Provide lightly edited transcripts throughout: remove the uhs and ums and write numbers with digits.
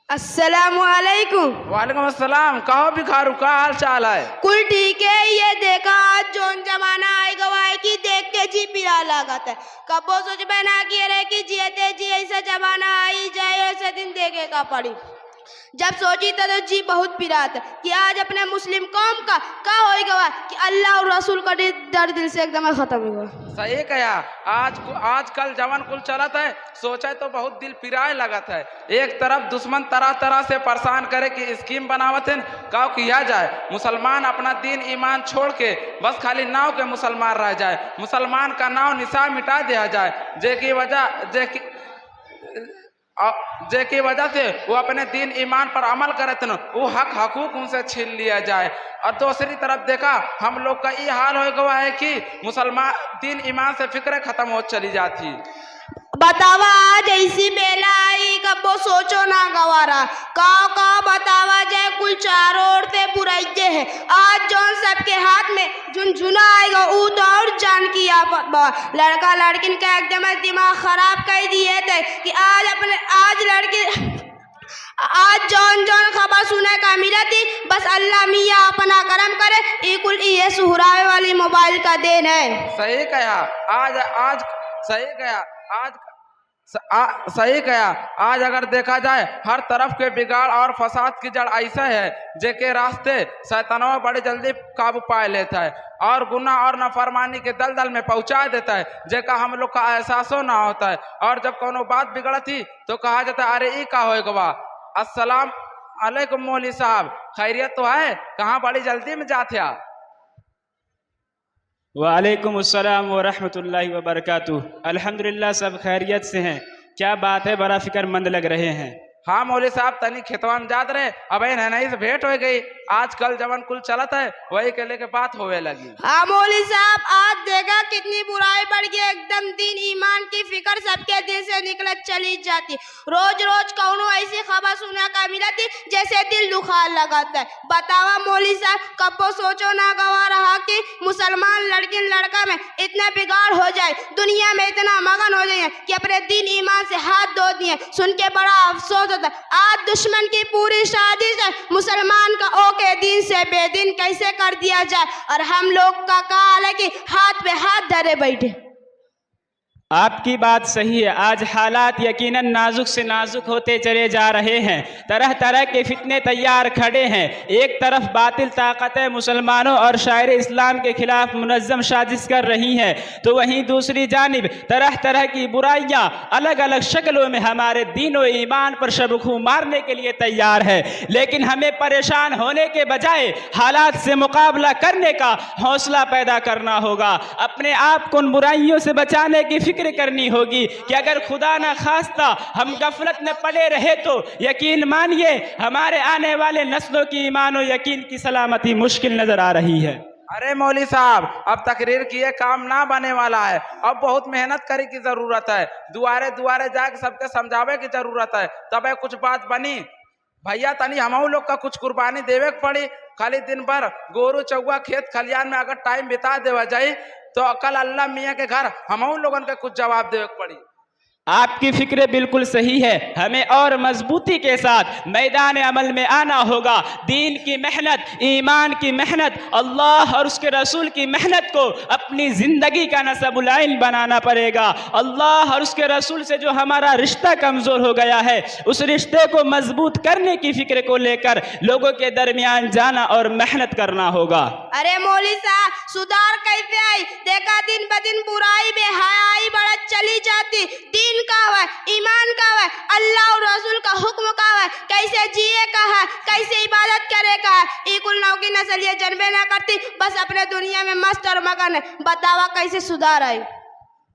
अस्सलामु अलैकुम। वालेकुम अस्सलाम। कहो भिखारू, का हाल चाल है? कुल ठीक है। ये देखा आज जोन जमाना आई गवाए की देख के जी पिरा लागत है। कबो सोच बना किए रहे कि जियते जी ऐसा जमाना आई जाए, ऐसे दिन देखे का पड़ी। जब सोची तो जी बहुत पिरात है कि आज अपने मुस्लिम कौम का हो गवा कि अल्लाह और रसूल का डर दिल से एकदम खत्म हो गया। सही कहा। आज कल जवान कुल चलत है, सोचा तो बहुत दिल पिराए लगत है। एक तरफ दुश्मन तरह तरह से परेशान करे कि स्कीम बनावत है, का किया जाए मुसलमान अपना दीन ईमान छोड़ के बस खाली नाव के मुसलमान रह जाए, मुसलमान का नाव निशान मिटा दिया जाए। जेकी वजह से वो अपने दीन ईमान पर अमल करे थे, वो हक हकूक उनसे छीन लिया जाए। और दूसरी तरफ देखा हम लोग का ये हाल हो गया है कि मुसलमान दीन ईमान से फिक्र खत्म हो चली जाती। बतावा आज ऐसी बेला आई कबो सोचो ना गवारा का बतावा जाए कुल चारों ओर से बुराइये है। आज जौन सबके हाथ में झुनझुना आएगा ऊ तो और जान की आफत बा। लड़का लड़किन का एकदम दिमाग खराब कर दिए थे कि आज लड़की आज जौन जौन खबर सुने का मिला थी, बस अल्लाह मियाँ अपना करम करे। ये सुहरावे वाली मोबाइल का देन है। सही कहा। सही कहा। आज अगर देखा जाए हर तरफ के बिगाड़ और फसाद की जड़ ऐसा है जेके रास्ते शैतानों बड़े जल्दी काबू पा लेता है और गुनाह और नाफरमानी के दलदल में पहुंचा देता है, जेका हम लोग का एहसास ना होता है। और जब कोनो बात बिगड़ती तो कहा जाता है अरे ई का होएगा बा। अस्सलाम अलैकुम मौली साहब, खैरियत तो है? कहाँ बड़ी जल्दी में जाते आप? वालेकुम अस्सलाम व रहमतुल्लाहि व बरकातुहू। अल्हम्दुलिल्लाह सब खैरियत से हैं। क्या बात है, बड़ा फिक्रमंद लग रहे हैं। हाँ मौली साहब, तनी खेतवा में जात रहे, अब नहीं से भेंट हो गई। आजकल जवन कुल चलत है वही के लेके बात होवे लगी। हाँ मौली साहब, आज देखा कितनी बुराई बढ़ गई। एकदम दीन ईमान की फिक्र सबके दिल से निकलत चली जाती। रोज रोज कौनो ऐसी खबर सुना का मिलती जैसे दिल दुखार लगाता है। बतावा मौली साहब, कबो सोचो ना गवा रहा कि मुसलमान लड़की लड़का में इतना बिगाड़ हो जाए, दुनिया में इतना मगन हो जाए कि अपने दीन ईमान से हाथ धो दिए। सुन के बड़ा अफसोस होता है। आज दुश्मन की पूरी साजिश है मुसलमान का के दिन से बेदीन कैसे कर दिया जाए, और हम लोग का काल है कि हाथ पे हाथ धरे बैठे। आपकी बात सही है। आज हालात यकीनन नाजुक से नाजुक होते चले जा रहे हैं। तरह तरह के फितने तैयार खड़े हैं। एक तरफ बातिल ताकतें मुसलमानों और शायर इस्लाम के खिलाफ मुनज़्ज़म साजिश कर रही हैं, तो वहीं दूसरी जानिब तरह तरह की बुराइयां अलग अलग शक्लों में हमारे दीन और ईमान पर शबखू मारने के लिए तैयार है। लेकिन हमें परेशान होने के बजाय हालात से मुकाबला करने का हौसला पैदा करना होगा। अपने आप को उन बुराइयों से बचाने की फिक्र करनी होगी कि अगर खुदा ना खास्ता हम गफलत में पड़े रहे तो यकीन मानिए हमारे आने वाले नस्लों की ईमान और यकीन की सलामती मुश्किल नजर आ रही है। अरे मौली साहब, अब तकरीर किए काम ना बने वाला है, अब बहुत मेहनत करे की जरूरत है। दुआरे दुआरे जाके सबके समझावे की जरूरत है, तब कुछ बात बनी। भैया तनी हम लोग का कुछ कुर्बानी देवे पड़ी। खाली दिन भर गोरू चौवा खेत खलियान में अगर टाइम बिता देवा जाए तो कल अल्लाह मियाँ के घर हम लोगों के कुछ जवाब देवे पड़ी। आपकी फिक्र बिल्कुल सही है। हमें और मजबूती के साथ मैदान अमल में आना होगा। दीन की मेहनत, ईमान की मेहनत, अल्लाह और उसके रसूल की मेहनत को अपनी ज़िंदगी का नसबुलाइन बनाना पड़ेगा। अल्लाह और उसके रसूल से जो हमारा रिश्ता कमज़ोर हो गया है, उस रिश्ते को मजबूत करने की फिक्र को लेकर लोगों के दरमियान जाना और मेहनत करना होगा। अरे मौली साहब, सुधार कैसे आई? देखा दिन ब दिन बुराई बेहयाई बढ़त चली जाती। दीन का है, ईमान का है, अल्लाह और रसूल का हुक्म का है, कैसे जिए का है, कैसे इबादत करे का है। कुल नौ की नस्ल ये जन्मे ना करती, बस अपने दुनिया में मस्त और मगन है। बतावा कैसे सुधार आई?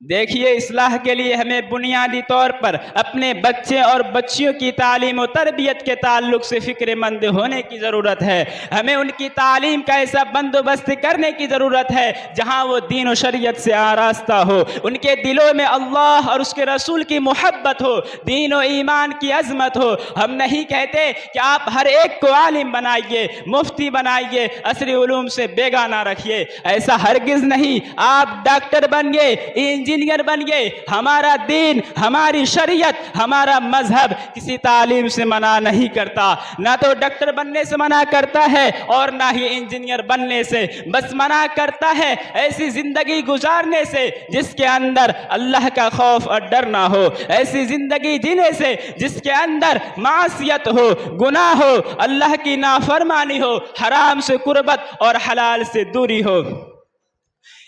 देखिए, इस्लाह के लिए हमें बुनियादी तौर पर अपने बच्चे और बच्चियों की तालीम और तरबियत के ताल्लुक से फ़िक्रमंद होने की ज़रूरत है। हमें उनकी तालीम का ऐसा बंदोबस्त करने की ज़रूरत है जहाँ वो दीन और शरीयत से आरास्ता हो, उनके दिलों में अल्लाह और उसके रसूल की मोहब्बत हो, दीन और ईमान की अज़मत हो। हम नहीं कहते कि आप हर एक को आलिम बनाइए, मुफ्ती बनाइए, असरी उलूम से बेगाना रखिए, ऐसा हरगिज़ नहीं। आप डॉक्टर बनिए, इंजीनियर बनिए। हमारा दीन, हमारी शरीयत, हमारा मजहब किसी तालीम से मना नहीं करता, ना तो डॉक्टर बनने से मना करता है और ना ही इंजीनियर बनने से। बस मना करता है ऐसी जिंदगी गुजारने से जिसके अंदर अल्लाह का खौफ और डर ना हो, ऐसी जिंदगी जीने से जिसके अंदर मासियत हो, गुनाह हो, अल्लाह की नाफरमानी हो, हराम से कुर्बत और हलाल से दूरी हो।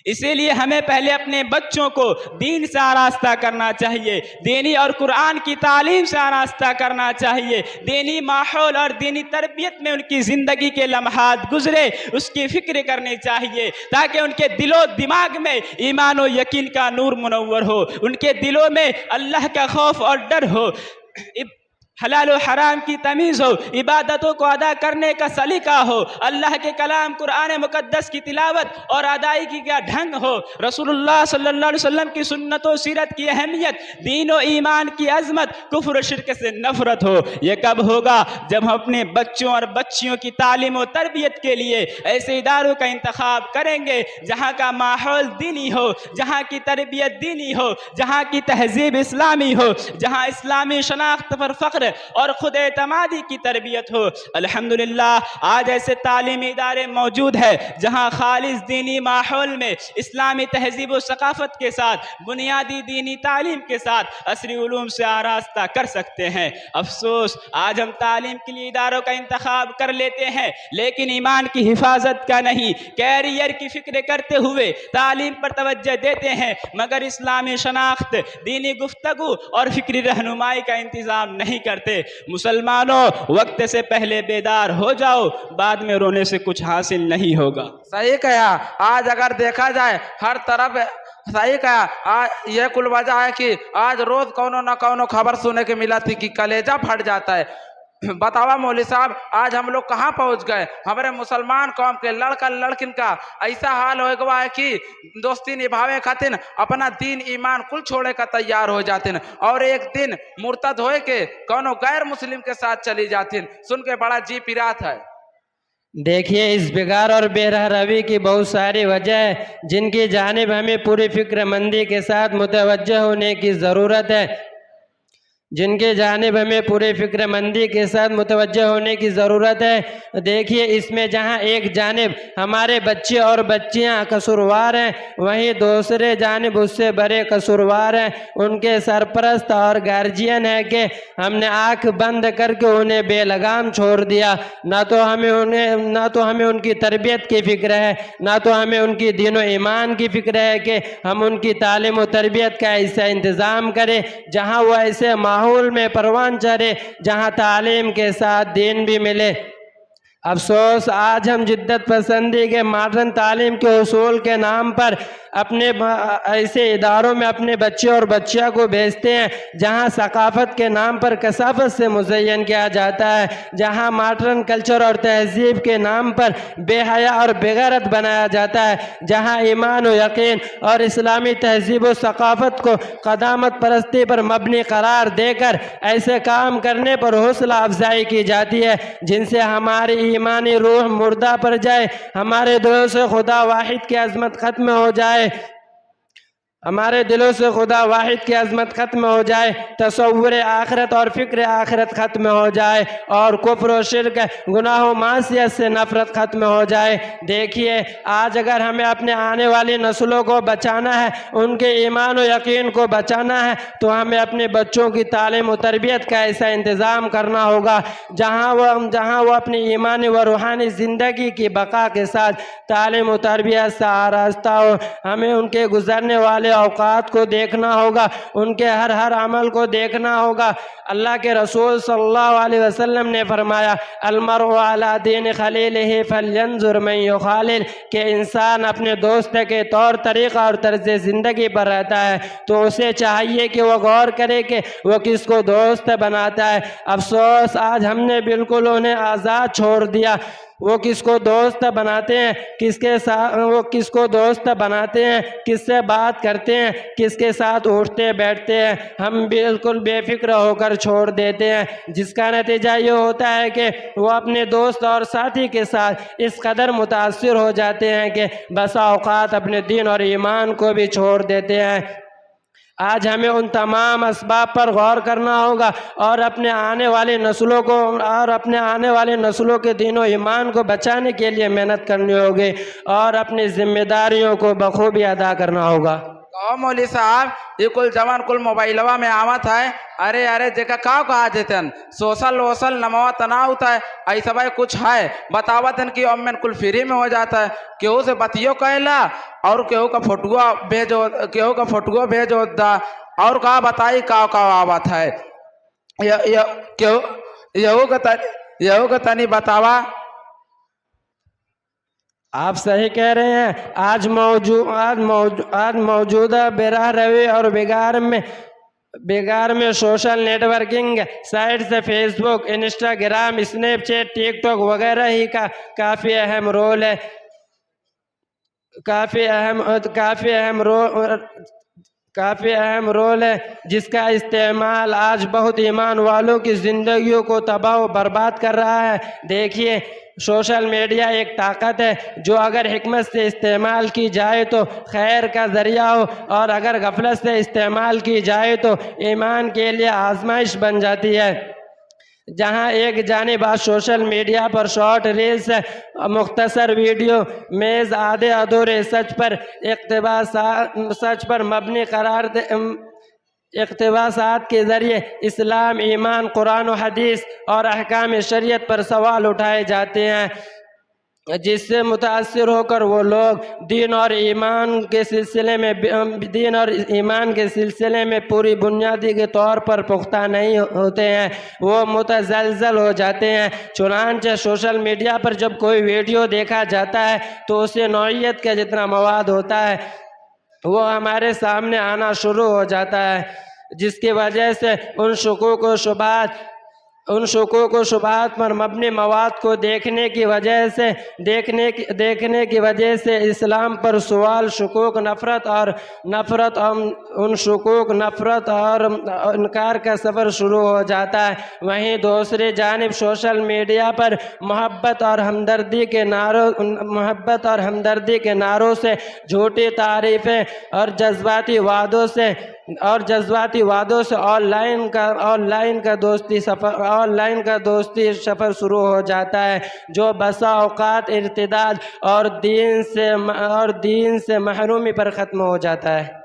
इसीलिए हमें पहले अपने बच्चों को दीन से आरास्ता करना चाहिए, दीनी और कुरान की तालीम से आरास्ता करना चाहिए, दीनी माहौल और दीनी तरबियत में उनकी ज़िंदगी के लम्हात गुजरे उसकी फ़िक्र करनी चाहिए, ताकि उनके दिलो दिमाग में ईमान और यकीन का नूर मुनव्वर हो, उनके दिलों में अल्लाह का खौफ और डर हो, हलाल और हराम की तमीज़ हो, इबादतों को अदा करने का सलीका हो, अल्लाह के कलाम कुरान मुक़द्दस की तिलावत और अदायगी का ढंग हो, रसूलुल्लाह सल्लल्लाहु अलैहि वसल्लम की सुन्नत और सीरत की अहमियत, दीन और ईमान की अज़मत, कुफ्र और शिर्क से नफ़रत हो। ये कब होगा? जब हम अपने बच्चों और बच्चियों की तालीम और तरबियत के लिए ऐसे इदारों का इंतखाब करेंगे जहाँ का माहौल दीनी हो, जहाँ की तरबियत दीनी हो, जहाँ की तहज़ीब इस्लामी हो, जहाँ इस्लामी शनाख्त पर फ़ख्र और खुद एतमादी की तरबियत हो। अल्हम्दुलिल्लाह आज ऐसे तालीमी इदारे मौजूद है जहाँ खालिस दीनी माहौल में इस्लामी तहजीब और सकाफत के साथ बुनियादी दीनी तालीम के साथ असरी उलूम से आरास्ता कर सकते हैं। अफसोस आज हम तालीम के लिए इदारों का इंतखाब कर लेते हैं लेकिन ईमान की हिफाजत का नहीं, कैरियर की फिक्र करते हुए तालीम पर तवज्जो देते हैं मगर इस्लामी शनाख्त, दीनी गुफ्तगू और फिक्री रहनुमाई का इंतज़ाम नहीं करते। मुसलमानों वक्त से पहले बेदार हो जाओ, बाद में रोने से कुछ हासिल नहीं होगा। सही कहा। आज अगर देखा जाए हर तरफ, सही कहा, आज ये कुल वजह है कि आज रोज कौनो ना कौनो खबर सुने के मिला थी कि कलेजा फट जाता है। बतावा मौली साहब, आज हम लोग कहाँ पहुँच गए? हमारे मुसलमान कौम के लड़का लड़किन का ऐसा हाल हो गया है कि दोस्ती निभावे खातिर अपना दीन ईमान कुल छोड़े का तैयार हो जाते और एक दिन मुर्तद होए के कौनो गैर मुस्लिम के साथ चली जाती। सुन के बड़ा जी पिरात है। देखिए, इस बिगाड़ और बेरहरवी की बहुत सारी वजह है जिनकी जानिब हमें पूरी फिक्रमंदी के साथ मुतवज्जह होने की ज़रूरत है, जिनके जानिब हमें पूरे फिक्रमंदी के साथ मुतवज्जह होने की ज़रूरत है। देखिए, इसमें जहां एक जानिब हमारे बच्चे और बच्चियां कसूरवार हैं, वहीं दूसरे जानिब उससे बड़े कसूरवार हैं उनके सरपरस्त और गार्जियन है कि हमने आँख बंद करके उन्हें बेलगाम छोड़ दिया। ना तो हमें उनकी तरबियत की फ़िक्र है, ना तो हमें उनकी दीन और ईमान की फ़िक्र है कि हम उनकी तालीम और तरबियत का ऐसा इंतज़ाम करें जहाँ वो ऐसे माहौल में परवान चढ़े जहाँ तालीम के साथ दीन भी मिले। अफसोस आज हम जिद्दत पसंदी के मॉडर्न तालीम के उसूल के नाम पर अपने ऐसे इदारों में अपने बच्चे और बच्चियों को भेजते हैं जहां सकाफत के नाम पर कसाफत से मुज़य्यन किया जाता है, जहां मॉडर्न कल्चर और तहजीब के नाम पर बेहया और बेगैरत बनाया जाता है, जहां ईमान और यकीन और इस्लामी तहजीब और सकाफत को क़दामत परस्ती पर मबनी करार देकर ऐसे काम करने पर हौसला अफजाई की जाती है जिनसे हमारी ईमानी रूह मुर्दा पर जाए, हमारे दिलों से खुदा वाहिद की अज़मत ख़त्म हो जाए, हमारे दिलों से खुदा वाहिद की अज़मत ख़त्म हो जाए, तसव्वुर आखिरत और फ़िक्र आखिरत ख़त्म हो जाए और कुफ्र और शिर्क, गुनाह और मासियत से नफ़रत ख़त्म हो जाए। देखिए, आज अगर हमें अपने आने वाली नस्लों को बचाना है, उनके ईमान और यकीन को बचाना है, तो हमें अपने बच्चों की तालीम और तरबियत का ऐसा इंतज़ाम करना होगा जहाँ वो अपनी ईमानी व रूहानी ज़िंदगी की बका के साथ तालीम और तरबियत से आरास्ता हो। हमें उनके गुजरने वाले औकात को देखना होगा, उनके हर अमल को देखना होगा। अल्लाह के रसूल सल्लल्लाहु अलैहि वसल्लम ने फरमाया, अलमरउ अला दीन खलीलिही फल्यंजुर मन युखालिल, के इंसान अपने दोस्त के तौर तरीक़ा और तर्ज ज़िंदगी पर रहता है तो उसे चाहिए कि वह गौर करे कि वह किसको दोस्त बनाता है। अफसोस आज हमने बिल्कुल उन्हें आज़ाद छोड़ दिया। वो किसको दोस्त बनाते हैं, किसके साथ वो किसको दोस्त बनाते हैं, किससे बात करते हैं, किसके साथ उठते बैठते हैं, हम बिल्कुल बेफिक्र होकर छोड़ देते हैं, जिसका नतीजा ये होता है कि वो अपने दोस्त और साथी के साथ इस कदर मुतासिर हो जाते हैं कि बसा औकात अपने दीन और ईमान को भी छोड़ देते हैं। आज हमें उन तमाम असबाब पर गौर करना होगा और अपने आने वाली नस्लों के दीन और ईमान को बचाने के लिए मेहनत करनी होगी और अपनी जिम्मेदारियों को बखूबी अदा करना होगा। कहो मौली साहब, ये कुल जवान कुल मोबाइलवा में आवत है, अरे अरे जेका का कहा जेतन सोशल वोशल नमवा तना होता है, ऐसा भाई कुछ है बतावत कि अम्मन कुल फ्री में हो जाता है, केहू से बतियो कहला और केहू का फोटुआ भेजो दा और कहा बताई का आवत है यहू का तनी बतावा। आप सही कह रहे हैं। आज मौजूदा बेराह रवी और बिगार में सोशल नेटवर्किंग साइट से फेसबुक, इंस्टाग्राम, स्नैपचैट, टिकटॉक वगैरह ही का काफ़ी अहम रोल है जिसका इस्तेमाल आज बहुत ईमान वालों की ज़िंदगियों को तबाह व बर्बाद कर रहा है। देखिए, सोशल मीडिया एक ताकत है जो अगर हिकमत से इस्तेमाल की जाए तो खैर का ज़रिया हो और अगर गफलत से इस्तेमाल की जाए तो ईमान के लिए आजमाइश बन जाती है। जहां एक जानिब आज सोशल मीडिया पर शॉर्ट रील्स, मुख्तसर वीडियो, मेज़ आधे अधूरे सच पर मबनी इक़्तिबासात के ज़रिए इस्लाम, ईमान, कुरान और हदीस और अहकाम शरीयत पर सवाल उठाए जाते हैं, जिससे मुतासिर होकर वो लोग दीन और ईमान के सिलसिले में पूरी बुनियादी के तौर पर पुख्ता नहीं होते हैं, वो मुतज़लज़ल हो जाते हैं। चुनांचे सोशल मीडिया पर जब कोई वीडियो देखा जाता है तो उसे नौइयत का जितना मवाद होता है वो हमारे सामने आना शुरू हो जाता है, जिसकी वजह से उन शुकूक व शुबहात पर मबनी मवाद को देखने की वजह से इस्लाम पर सवाल, शुकूक, नफ़रत और इनकार का सफ़र शुरू हो जाता है। वहीं दूसरी जानिब सोशल मीडिया पर मोहब्बत और हमदर्दी के नारों से, झूठी तारीफ़ें और जज्बाती वादों से ऑनलाइन का दोस्ती सफ़र शुरू हो जाता है, जो बसा औकात इर्तिदाद और दीन से महरूमी पर ख़त्म हो जाता है।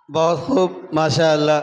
बहुत खूब, माशाअल्लाह।